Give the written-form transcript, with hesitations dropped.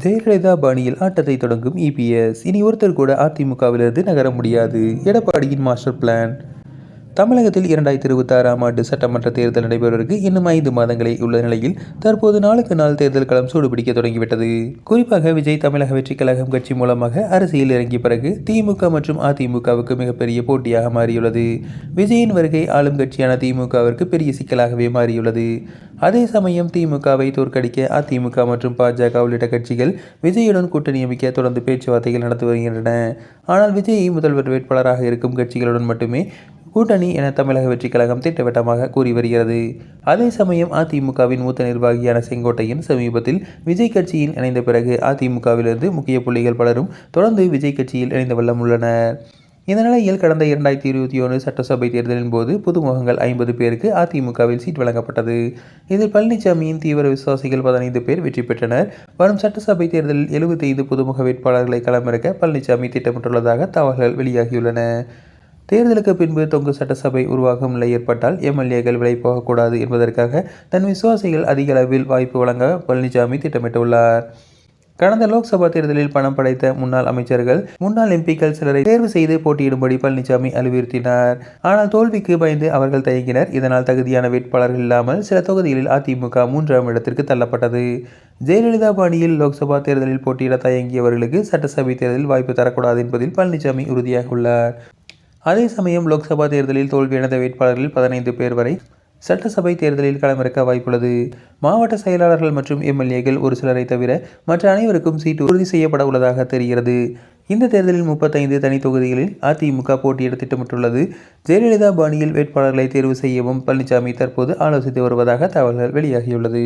ஜெயலலிதா பாணியில் ஆட்டத்தை தொடங்கும் இபிஎஸ். இனி ஒருத்தர் கூட அதிமுகவிலிருந்து நகர முடியாது. எடப்பாடியின் மாஸ்டர் பிளான். தமிழகத்தில் 2026ஆம் ஆண்டு சட்டமன்ற தேர்தல் நடைபெறுவதற்கு இன்னும் 5 மாதங்களே உள்ள நிலையில் தற்போது நாளுக்கு நாள் தேர்தல் களம் சூடுபிடிக்க தொடங்கிவிட்டது. குறிப்பாக விஜய் தமிழக வெற்றி கழகம் கட்சி மூலமாக அரசியல் இறங்கிய பிறகு திமுக மற்றும் அதிமுகவுக்கு மிகப்பெரிய போட்டியாக மாறியுள்ளது. விஜயின் வருகை ஆளும் கட்சியான திமுகவிற்கு பெரிய சிக்கலாகவே மாறியுள்ளது. அதே சமயம் திமுகவை தோற்கடிக்க அதிமுக மற்றும் பாஜக உள்ளிட்ட கட்சிகள் விஜயுடன் கூட்டணி அமைக்க தொடர்ந்து பேச்சுவார்த்தைகள் நடத்தி வருகின்றன. ஆனால் விஜயை முதல்வர் வேட்பாளராக இருக்கும் கட்சிகளுடன் மட்டுமே கூட்டணி என தமிழக வெற்றி கழகம் திட்டவட்டமாக கூறி வருகிறது. அதே சமயம் அதிமுகவின் மூத்த நிர்வாகியான செங்கோட்டையன் சமீபத்தில் விஜய் கட்சியில் இணைந்த பிறகு அதிமுகவிலிருந்து முக்கிய புள்ளிகள் பலரும் தொடர்ந்து விஜய் கட்சியில் இணைந்த வண்ணம் உள்ளனர். இந்த நிலையில் கடந்த 2021 சட்டசபை தேர்தலின் போது புதுமுகங்கள் 50 பேருக்கு அதிமுகவில் சீட் வழங்கப்பட்டது. இதில் பழனிசாமியின் தீவிர விசுவாசிகள் 15 பேர் வெற்றி பெற்றனர். வரும் சட்டசபை தேர்தலில் 75 புதுமுக வேட்பாளர்களை களமிறக்க பழனிசாமி திட்டமிட்டுள்ளதாக தகவல்கள் வெளியாகியுள்ளன. தேர்தலுக்கு பின்பு தொங்கு சட்டசபை உருவாகும் நிலை ஏற்பட்டால் எம்எல்ஏக்கள் விலை போகக்கூடாது என்பதற்காக தன் விசுவாசிகள் அதிக அளவில் வாய்ப்பு வழங்க பழனிசாமி திட்டமிட்டுள்ளார். கடந்த லோக்சபா தேர்தலில் பணம் படைத்த முன்னாள் அமைச்சர்கள், முன்னாள் எம்பிக்கள் சிலரை தேர்வு செய்து போட்டியிடும்படி பழனிசாமி அறிவுறுத்தினார். ஆனால் தோல்விக்கு பயந்து அவர்கள் தயங்கினர். இதனால் தகுதியான வேட்பாளர்கள் இல்லாமல் சில தொகுதிகளில் அதிமுக 3ஆம் இடத்திற்கு தள்ளப்பட்டது. ஜெயலலிதா பாணியில் லோக்சபா தேர்தலில் போட்டியிட தயங்கியவர்களுக்கு சட்டசபை தேர்தலில் வாய்ப்பு தரக்கூடாது என்பதில் பழனிசாமி உறுதியாக உள்ளார். அதே சமயம் லோக்சபா தேர்தலில் தோல்வியடைந்த வேட்பாளர்களில் 15 பேர் வரை சட்டசபை தேர்தலில் களமிறக்க வாய்ப்புள்ளது. மாவட்ட செயலாளர்கள் மற்றும் எம்எல்ஏக்கள் ஒரு சிலரை தவிர மற்ற அனைவருக்கும் சீட்டு உறுதி செய்யப்பட உள்ளதாக தெரிகிறது. இந்த தேர்தலில் 35 தனி தொகுதிகளில் அதிமுக போட்டியிட திட்டமிட்டுள்ளது. ஜெயலலிதா பாணியில் வேட்பாளர்களை தேர்வு செய்யவும் பழனிசாமி தற்போது ஆலோசித்து வருவதாக தகவல்கள் வெளியாகியுள்ளது.